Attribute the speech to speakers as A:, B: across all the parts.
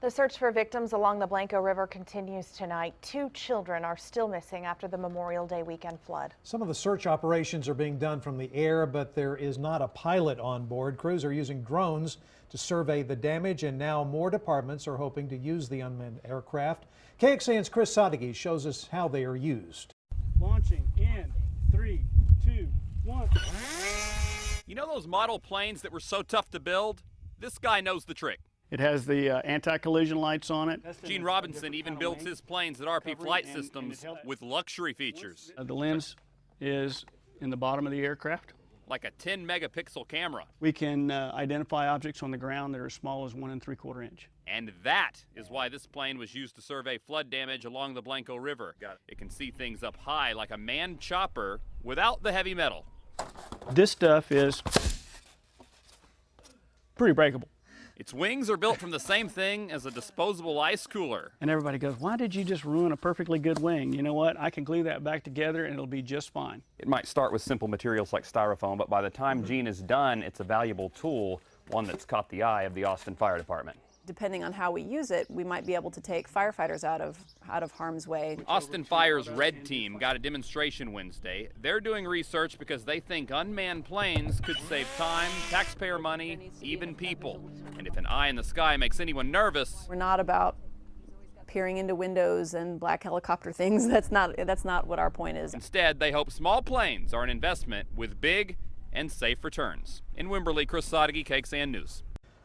A: The search for victims along the Blanco River continues tonight. 2 children are still missing after the Memorial Day weekend flood.
B: Some of the search operations are being done from the air, but there is not a pilot on board. Crews are using drones to survey the damage, and now more departments are hoping to use the unmanned aircraft. KXAN's Chris Sadeghi shows us how they are used.
C: Launching in 3, 2, 1.
D: You know those model planes that were so tough to build? This guy knows the trick.
C: It has the anti-collision lights on it.
D: Gene Robinson even builds his planes at RP Flight Systems with luxury features.
C: The lens is in the bottom of the aircraft.
D: Like a 10 megapixel camera.
C: We can identify objects on the ground that are as small as 1 3/4 inch.
D: And that is why this plane was used to survey flood damage along the Blanco River. It can see things up high like a manned chopper without the heavy metal.
C: This stuff is pretty breakable.
D: Its wings are built from the same thing as a disposable ice cooler.
C: And everybody goes, why did you just ruin a perfectly good wing? You know what? I can glue that back together and it'll be just fine.
E: It might start with simple materials like styrofoam, but by the time Gene is done, it's a valuable tool, one that's caught the eye of the Austin Fire Department.
F: Depending on how we use it, we might be able to take firefighters out of harm's way.
D: Austin Fire's Red Team got a demonstration Wednesday. They're doing research because they think unmanned planes could save time, taxpayer money, even people. And if an eye in the sky makes anyone nervous,
F: We're not about peering into windows and black helicopter things. That's not what our point is.
D: instead they hope small planes are an investment with big and safe returns. In Wimberley, Chris Sadeghi, KXAN News.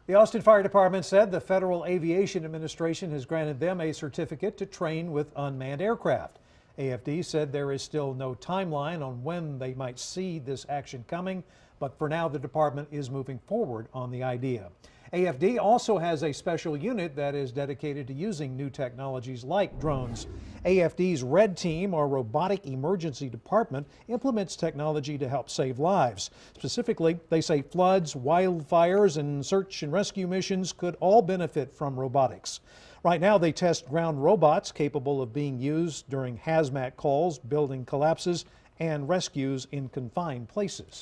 B: The Austin Fire Department said the Federal Aviation Administration has granted them a certificate to train with unmanned aircraft. AFD said there is still no timeline on when they might see this action coming, but for now the department is moving forward on the idea. AFD also has a special unit that is dedicated to using new technologies like drones. AFD's Red Team, or Robotic Emergency Department, implements technology to help save lives. Specifically, they say floods, wildfires, and search and rescue missions could all benefit from robotics. Right now, they test ground robots capable of being used during hazmat calls, building collapses, and rescues in confined places.